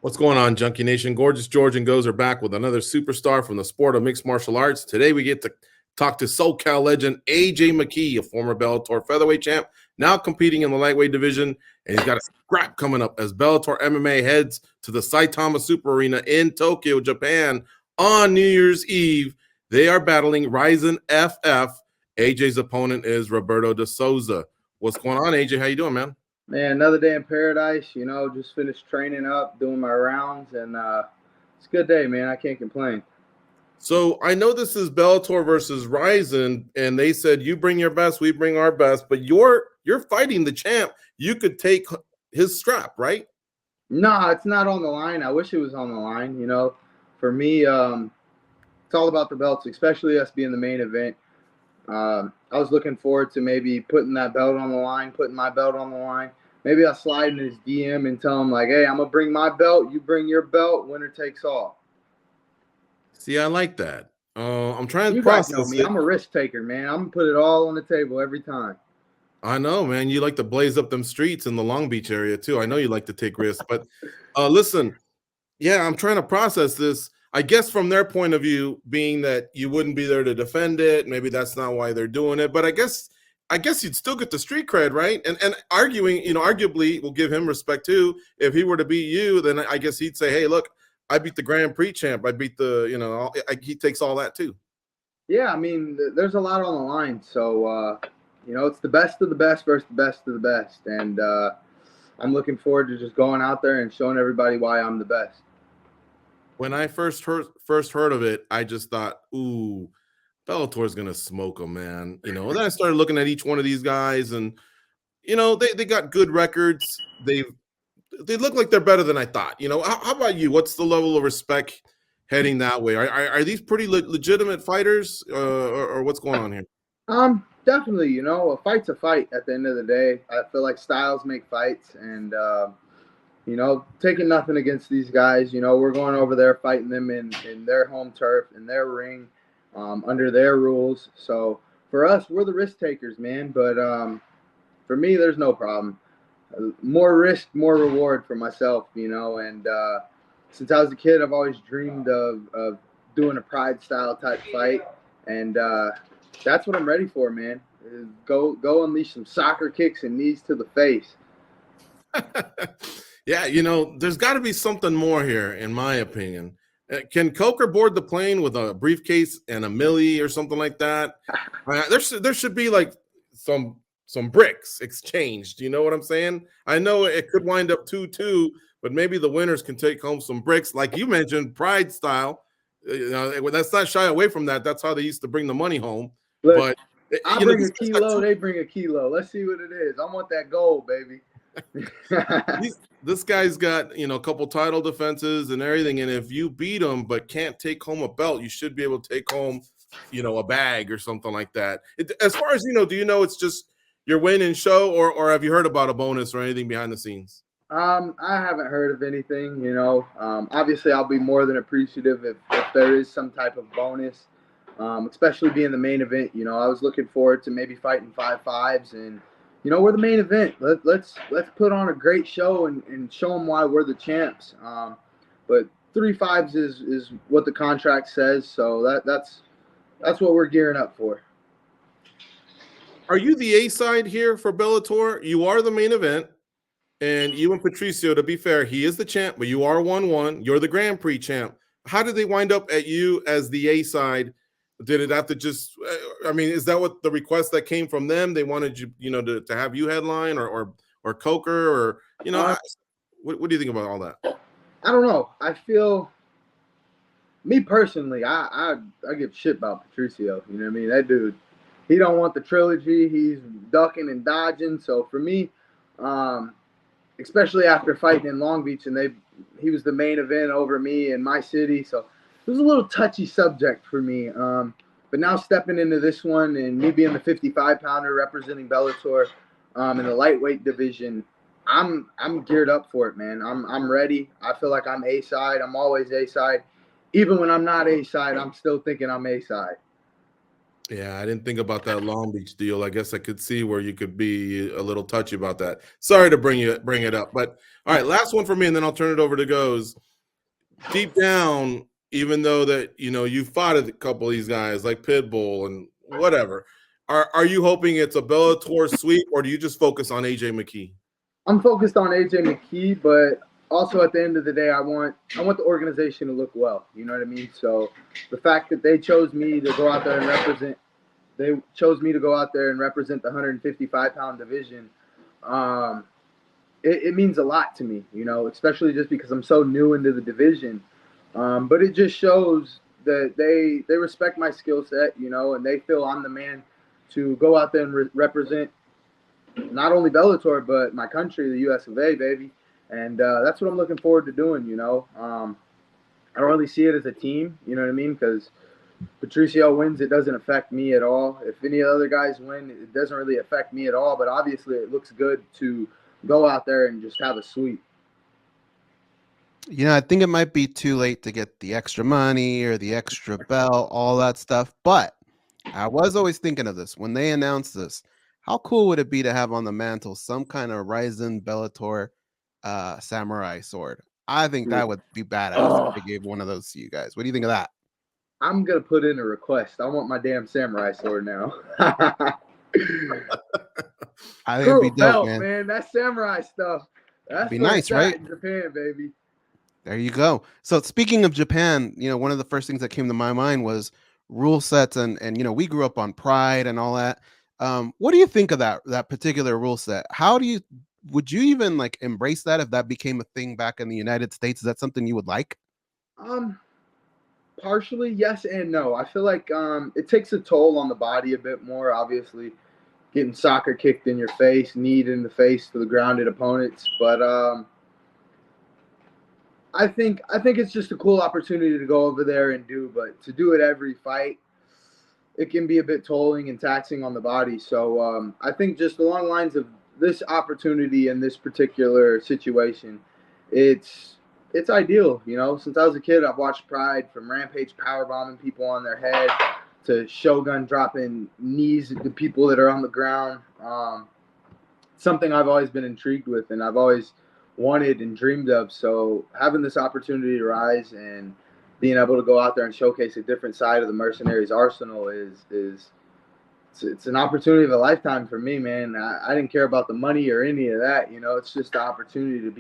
What's going on, Junkie Nation? Gorgeous George and Goes are back with another superstar from the sport of mixed martial arts. Today we get to talk to SoCal legend AJ McKee, a former Bellator featherweight champ, now competing in the lightweight division, and he's got a scrap coming up as Bellator MMA heads to the Saitama Super Arena in Tokyo, Japan on New Year's Eve. They are battling Rizin FF. AJ's opponent is Roberto de Souza. What's going on, AJ? How you doing, man? Man, another day in paradise, just finished training up, doing my rounds, and it's a good day, man. I can't complain. So I know this is Bellator versus Rizin, and they said you bring your best, we bring our best, but you're fighting the champ. You could take his strap, right? No, it's not on the line. I wish it was on the line. For me, it's all about the belts, especially us being the main event. I was looking forward to maybe putting that belt on the line, putting my belt on the line. Maybe I'll slide in his DM and tell him, like, hey, I'm going to bring my belt. You bring your belt. Winner takes all. See, I like that. I'm trying to process. You guys know me. it. I'm a risk taker, man. I'm going to put it all on the table every time. I know, man. You like to blaze up them streets in the Long Beach area, too. I know you like to take risks. But listen, yeah, I'm trying to process this. I guess from their point of view, being that you wouldn't be there to defend it, maybe that's not why they're doing it. But I guess you'd still get the street cred, right? And arguing, arguably will give him respect too. If he were to beat you, then I guess he'd say, hey, look, I beat the Grand Prix champ. I beat the, he takes all that too. Yeah, I mean, there's a lot on the line. So, it's the best of the best versus the best of the best. And I'm looking forward to just going out there and showing everybody why I'm the best. When I first heard of it, I just thought, ooh, Bellator's gonna smoke them, man. And then I started looking at each one of these guys, and they got good records. They look like they're better than I thought. How about you? What's the level of respect heading that way? Are these pretty legitimate fighters, or what's going on here? Definitely. A fight's a fight. At the end of the day, I feel like styles make fights, and taking nothing against these guys. We're going over there fighting them in their home turf, in their ring, under their rules. So for us, we're the risk takers, man. But for me, there's no problem. More risk, more reward for myself, And since I was a kid, I've always dreamed of doing a pride style type fight. And that's what I'm ready for, man. Go unleash some soccer kicks and knees to the face. Yeah, there's got to be something more here, in my opinion. Can Coker board the plane with a briefcase and a millie or something like that? There should be like some bricks exchanged. You know what I'm saying? I know it could wind up 2-2, but maybe the winners can take home some bricks, like you mentioned, pride style. Let's not shy away from that. That's how they used to bring the money home. Look, but I bring a kilo, they bring a kilo. Let's see what it is. I want that gold, baby. This guy's got a couple title defenses and everything, and if you beat him but can't take home a belt, you should be able to take home a bag or something like that. As far as do you know it's just your win and show, or have you heard about a bonus or anything behind the scenes? I haven't heard of anything. Obviously I'll be more than appreciative if there is some type of bonus, especially being the main event. I was looking forward to maybe fighting 5-5s, and we're the main event. Let's put on a great show and show them why we're the champs. But 3-5s is what the contract says, so that's what we're gearing up for. Are you the A side here for Bellator? You are the main event, and you and Patricio, to be fair, he is the champ, but you are 1-1. You're the Grand Prix champ. How did they wind up at you as the A side? Did it have to just? I mean, is that what the request that came from them? They wanted you, to have you headline or Coker, or what do you think about all that? I don't know. I feel, me personally, I give shit about Patricio. You know what I mean? That dude, he don't want the trilogy. He's ducking and dodging. So for me, especially after fighting in Long Beach, and he was the main event over me in my city, so it was a little touchy subject for me. But now stepping into this one and me being the 55-pounder representing Bellator in the lightweight division, I'm geared up for it, man. I'm ready. I feel like I'm A side. I'm always A side. Even when I'm not A side, I'm still thinking I'm A side. Yeah, I didn't think about that Long Beach deal. I guess I could see where you could be a little touchy about that. Sorry to bring it up, but all right, last one for me, and then I'll turn it over to Goes. Deep down, even though that you fought a couple of these guys like Pitbull and whatever, are you hoping it's a Bellator sweep, or do you just focus on AJ McKee? I'm focused on AJ McKee, but also at the end of the day, I want the organization to look well. You know what I mean? So the fact that they chose me to go out there and represent the 155-pound division. It means a lot to me, especially just because I'm so new into the division. But it just shows that they respect my skill set, and they feel I'm the man to go out there and represent not only Bellator but my country, the U.S. of A. baby. And that's what I'm looking forward to doing. I don't really see it as a team. You know what I mean? Because Patricio wins, it doesn't affect me at all. If any other guys win, it doesn't really affect me at all. But obviously, it looks good to go out there and just have a sweep. I think it might be too late to get the extra money or the extra belt, all that stuff. But I was always thinking of this when they announced this. How cool would it be to have on the mantle some kind of Rizin Bellator samurai sword? I think that would be badass if they gave one of those to you guys. What do you think of that? I'm going to put in a request. I want my damn samurai sword now. I think it'd be dope, man. That samurai stuff. That's be nice, right? In Japan, baby. There you go. So speaking of Japan, one of the first things that came to my mind was rule sets, and we grew up on Pride and all that. What do you think of that particular rule set? Would you even like embrace that if that became a thing back in the United States? Is that something you would like? Partially yes and no. I feel like it takes a toll on the body a bit more. Obviously, getting soccer kicked in your face, kneed in the face to the grounded opponents, but I think it's just a cool opportunity to go over there and do. But to do it every fight, it can be a bit tolling and taxing on the body. So I think just along the lines of this opportunity in this particular situation, it's ideal. Since I was a kid, I've watched Pride, from Rampage powerbombing people on their head to Shogun dropping knees to people that are on the ground. Something I've always been intrigued with, and I've always wanted and dreamed of. So having this opportunity to rise and being able to go out there and showcase a different side of the Mercenaries arsenal is it's an opportunity of a lifetime for me, man. I didn't care about the money or any of that. It's just the opportunity to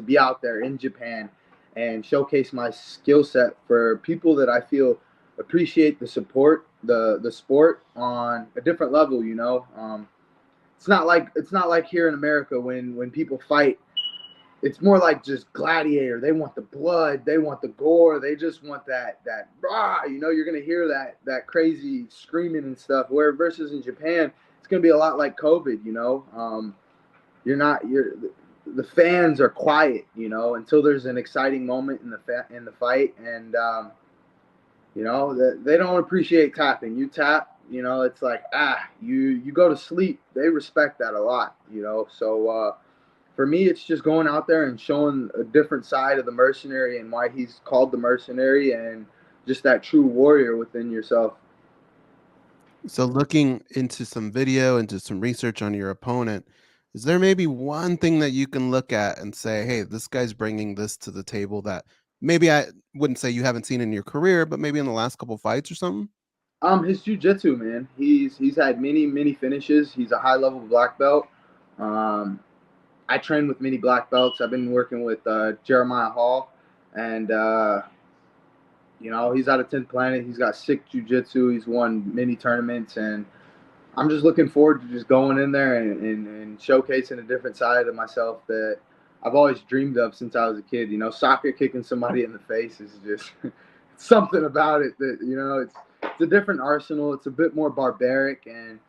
be out there in Japan and showcase my skill set for people that I feel appreciate the support, the sport on a different level. It's not like here in America when people fight. It's more like just gladiator. They want the blood. They want the gore. They just want that rah. You're gonna hear that crazy screaming and stuff. Where versus in Japan, it's gonna be a lot like COVID. The fans are quiet. Until there's an exciting moment in the fight, and they don't appreciate tapping. You tap, it's like you go to sleep. They respect that a lot. So. For me, it's just going out there and showing a different side of the mercenary and why he's called the mercenary, and just that true warrior within yourself. So looking into some video, into some research on your opponent, is there maybe one thing that you can look at and say, hey, this guy's bringing this to the table that maybe I wouldn't say you haven't seen in your career, but maybe in the last couple fights or something? His jiu-jitsu, man. He's had many finishes. He's a high-level black belt. I train with many black belts. I've been working with Jeremiah Hall, and he's out of 10th Planet. He's got sick jiu-jitsu. He's won many tournaments, and I'm just looking forward to just going in there and showcasing a different side of myself that I've always dreamed of since I was a kid. Soccer kicking somebody in the face is just something about it that it's a different arsenal. It's a bit more barbaric, and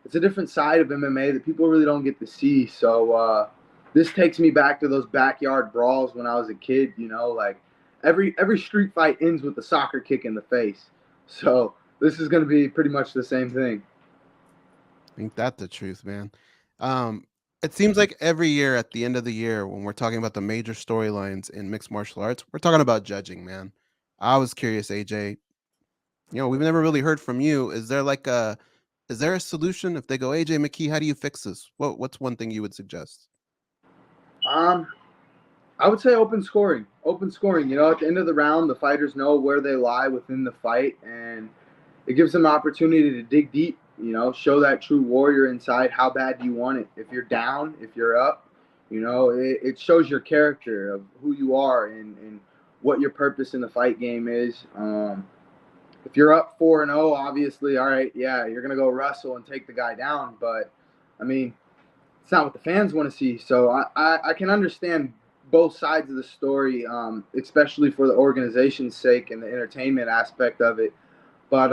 it's a different side of MMA that people really don't get to see. So this takes me back to those backyard brawls when I was a kid. Like every street fight ends with a soccer kick in the face. So this is going to be pretty much the same thing. Ain't that the truth, man? It seems like every year at the end of the year, when we're talking about the major storylines in mixed martial arts, we're talking about judging, man. I was curious, AJ, We've never really heard from you. Is there a solution if they go, AJ McKee, how do you fix this? What's one thing you would suggest? I would say open scoring. Open scoring. At the end of the round, the fighters know where they lie within the fight, and it gives them opportunity to dig deep. Show that true warrior inside. How bad do you want it? If you're down, if you're up, it shows your character of who you are and what your purpose in the fight game is. If you're up 4-0, obviously, all right, yeah, you're gonna go wrestle and take the guy down. But I mean, it's not what the fans want to see. So I can understand both sides of the story, especially for the organization's sake and the entertainment aspect of it. But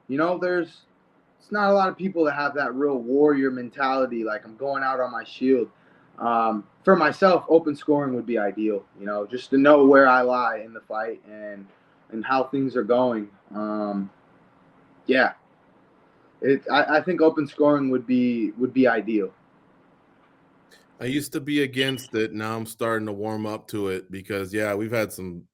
it's not a lot of people that have that real warrior mentality. Like, I'm going out on my shield. For myself, open scoring would be ideal. Just to know where I lie in the fight and how things are going. Yeah, I think open scoring would be ideal. I used to be against it. Now I'm starting to warm up to it because, yeah, we've had some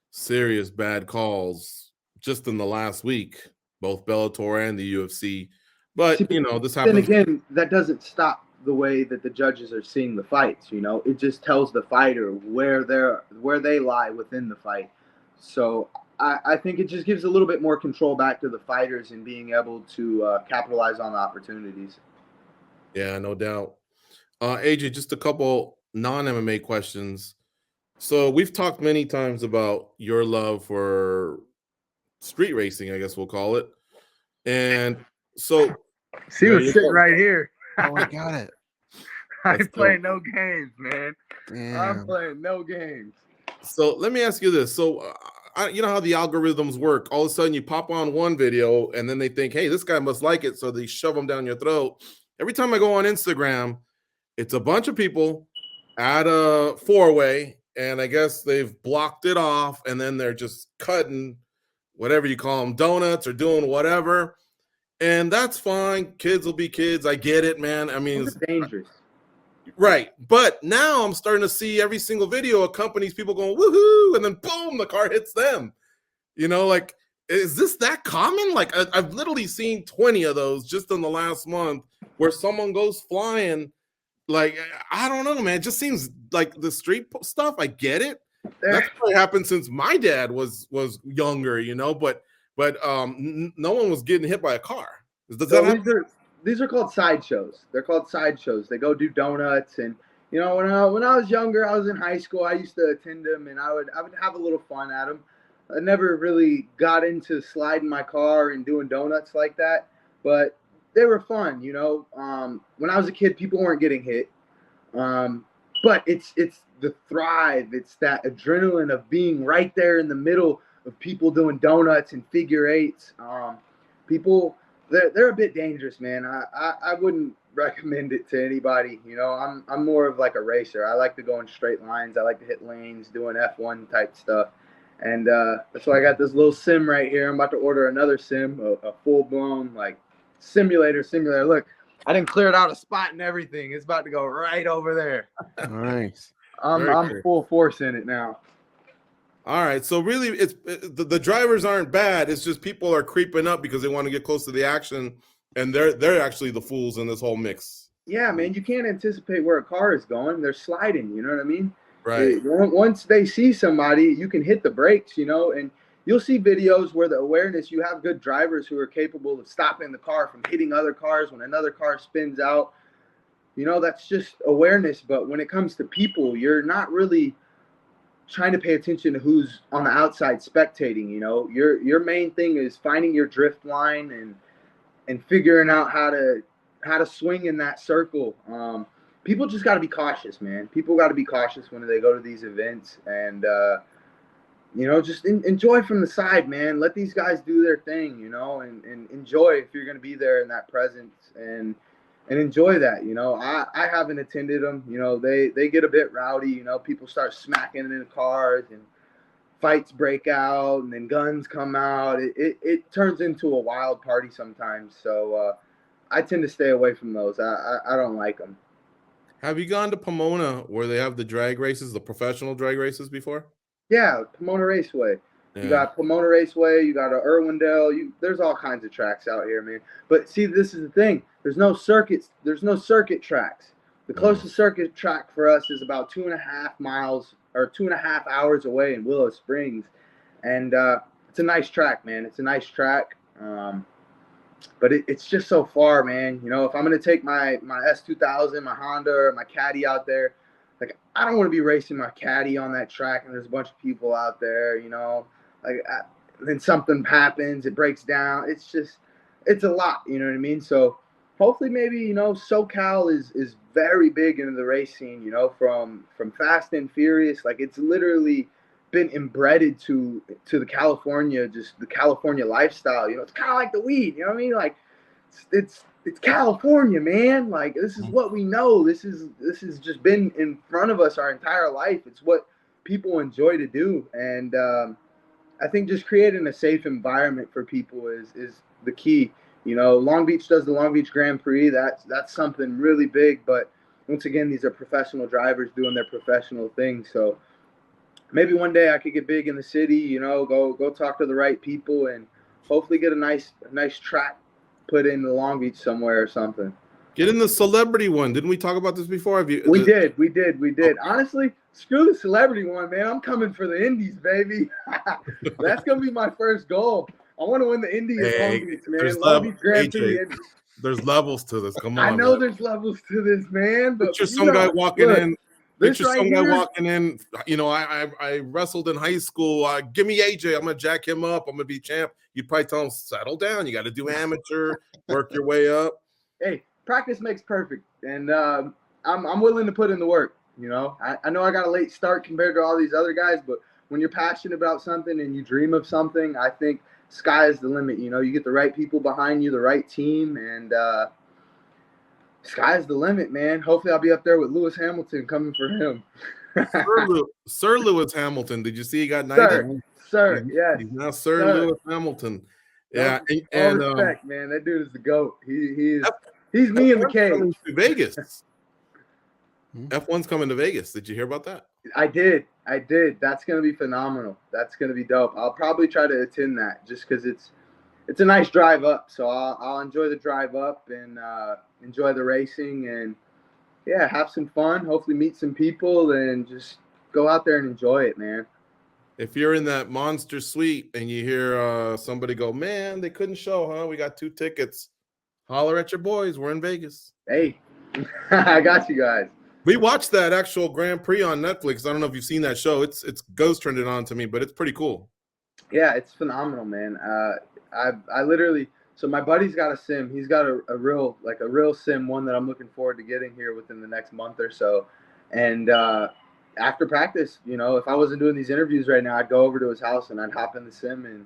serious bad calls just in the last week, both Bellator and the UFC. But, this happens. Then again, that doesn't stop the way that the judges are seeing the fights. It just tells the fighter where they lie within the fight. So I think it just gives a little bit more control back to the fighters and being able to capitalize on the opportunities. Yeah, no doubt. AJ, just a couple non-MMA questions. So we've talked many times about your love for street racing, I guess we'll call it. And so she was sitting right here. Oh, I got it. I ain't playing no games, man. Damn. I'm playing no games. So let me ask you this. So you know how the algorithms work. All of a sudden you pop on one video and then they think, hey, this guy must like it. So they shove them down your throat. Every time I go on Instagram, it's a bunch of people at a four-way, and I guess they've blocked it off, and then they're just cutting whatever you call them, donuts or doing whatever. And that's fine. Kids will be kids. I get it, man. I mean, it's dangerous. Right. But now I'm starting to see every single video accompanies people going, woohoo, and then boom, the car hits them. Like, is this that common? Like, I've literally seen 20 of those just in the last month where someone goes flying. Like, I don't know, man. It just seems like the street stuff. I get it. That's probably happened since my dad was younger, but no one was getting hit by a car. Does that happen? These are called sideshows. They're called sideshows. They go do donuts, and when I was younger, I was in high school. I used to attend them, and I would have a little fun at them. I never really got into sliding my car and doing donuts like that, but they were fun. When I was a kid, people weren't getting hit, but it's the thrive. It's that adrenaline of being right there in the middle of people doing donuts and figure eights. People, they're a bit dangerous, man. I wouldn't recommend it to anybody. I'm more of like a racer. I like to go in straight lines. I like to hit lanes, doing F1 type stuff. And that's why I got this little sim right here. I'm about to order another sim, a full-blown like simulator. Look, I didn't clear it out a spot and everything. It's about to go right over there. Nice. I'm full force in it now. All right. So really, the drivers aren't bad. It's just people are creeping up because they want to get close to the action, and they're actually the fools in this whole mix. Yeah, man. You can't anticipate where a car is going. They're sliding. You know what I mean? Right. Once they see somebody, you can hit the brakes. And you'll see videos where the awareness, you have good drivers who are capable of stopping the car from hitting other cars when another car spins out. That's just awareness. But when it comes to people, you're not really trying to pay attention to who's on the outside spectating. Your main thing is finding your drift line and figuring out how to swing in that circle. People just got to be cautious, man. People got to be cautious when they go to these events, and just enjoy from the side, man. Let these guys do their thing, and enjoy if you're going to be there in that presence and enjoy that. I haven't attended them. They get a bit rowdy. People start smacking into cars and fights break out, and then guns come out. It turns into a wild party sometimes. So I tend to stay away from those. I don't like them. Have you gone to Pomona where they have the drag races, the professional drag races before? Yeah, Pomona Raceway. You got Pomona Raceway, you got Irwindale. There's all kinds of tracks out here, man. But see, this is the thing. There's no circuits. There's no circuit tracks. The closest circuit track for us is about 2.5 miles or 2.5 hours away in Willow Springs, and it's a nice track, man. It's a nice track, but it's just so far, man. You know, if I'm gonna take my S2000, my Honda, or my Caddy out there, like I don't want to be racing my Caddy on that track, and there's a bunch of people out there, you know. Like then something happens, it breaks down. It's a lot, you know what I mean? So hopefully maybe, you know, SoCal is very big into the race scene, you know, from Fast and Furious. Like it's literally been embedded to the California, just the California lifestyle. You know, it's kind of like the weed, you know what I mean? Like it's California, man. Like this is what we know. This has just been in front of us our entire life. It's what people enjoy to do. And I think just creating a safe environment for people is the key. You know, Long Beach does the Long Beach Grand Prix. That's something really big. But once again, these are professional drivers doing their professional thing. So maybe one day I could get big in the city. You know, go talk to the right people and hopefully get a nice track put in Long Beach somewhere or something. Get in the celebrity one. Didn't we talk about this before? We did. Honestly, screw the celebrity one, man. I'm coming for the Indies, baby. That's gonna be my first goal. I want to win the Indies, Long Beach, man. Long Beach Grand Prix. There's levels to this. Come on. I know there's levels to this, man. But picture some guy walking in. Picture some guy walking in. You know, I wrestled in high school. Give me AJ. I'm gonna jack him up. I'm gonna be champ. You'd probably tell him, settle down. You got to do amateur, work your way up. Hey, practice makes perfect, and I'm willing to put in the work. You know, I know I got a late start compared to all these other guys, but when you're passionate about something and you dream of something, I think sky is the limit. You know, you get the right people behind you, the right team, and sky's the limit, man. Hopefully I'll be up there with Lewis Hamilton coming for him. Sir Lewis Hamilton. Did you see he got knighted? Sir, yes. He's now Sir Lewis Hamilton. Yeah, and respect, man. That dude is the GOAT. He's me in the cage. To Vegas. F1's coming to Vegas. Did you hear about that? I did. That's gonna be phenomenal. That's gonna be dope. I'll probably try to attend that just because it's a nice drive up. So I'll enjoy the drive up and enjoy the racing and yeah, have some fun. Hopefully meet some people and just go out there and enjoy it, man. If you're in that monster suite and you hear somebody go, man, they couldn't show, huh? We got 2 tickets. Holler at your boys. We're in Vegas. Hey, I got you guys. We watched that actual Grand Prix on Netflix. I don't know if you've seen that show. It's ghost trended on to me, but it's pretty cool. Yeah, it's phenomenal, man. I literally, so my buddy's got a sim. He's got a real sim, one that I'm looking forward to getting here within the next month or so. And after practice, you know, if I wasn't doing these interviews right now, I'd go over to his house and I'd hop in the sim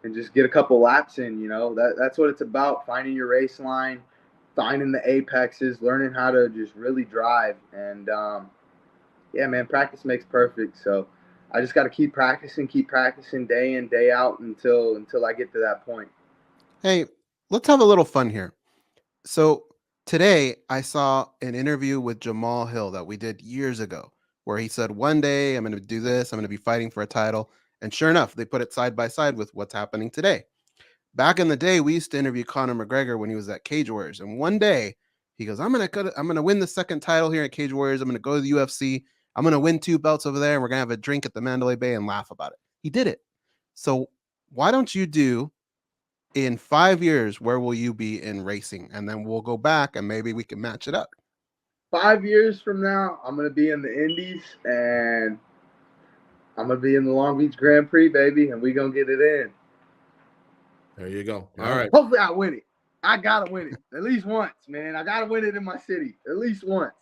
and just get a couple laps in. You know, that's what it's about, finding your race line, finding the apexes, learning how to just really drive. And yeah, man, practice makes perfect. So I just got to keep practicing day in, day out until I get to that point. Hey, let's have a little fun here. So today I saw an interview with Jamal Hill that we did years ago where he said, one day I'm going to do this. I'm going to be fighting for a title. And sure enough, they put it side by side with what's happening today. Back in the day, we used to interview Conor McGregor when he was at Cage Warriors. And one day he goes, I'm going to win the second title here at Cage Warriors. I'm going to go to the UFC. I'm going to win 2 belts over there. And we're going to have a drink at the Mandalay Bay and laugh about it. He did it. So why don't you do in 5 years, where will you be in racing? And then we'll go back and maybe we can match it up. 5 years from now, I'm going to be in the Indies and I'm going to be in the Long Beach Grand Prix, baby. And we're going to get it in. There you go. All right. Hopefully I win it. I got to win it. At least once, man. I got to win it in my city. At least once.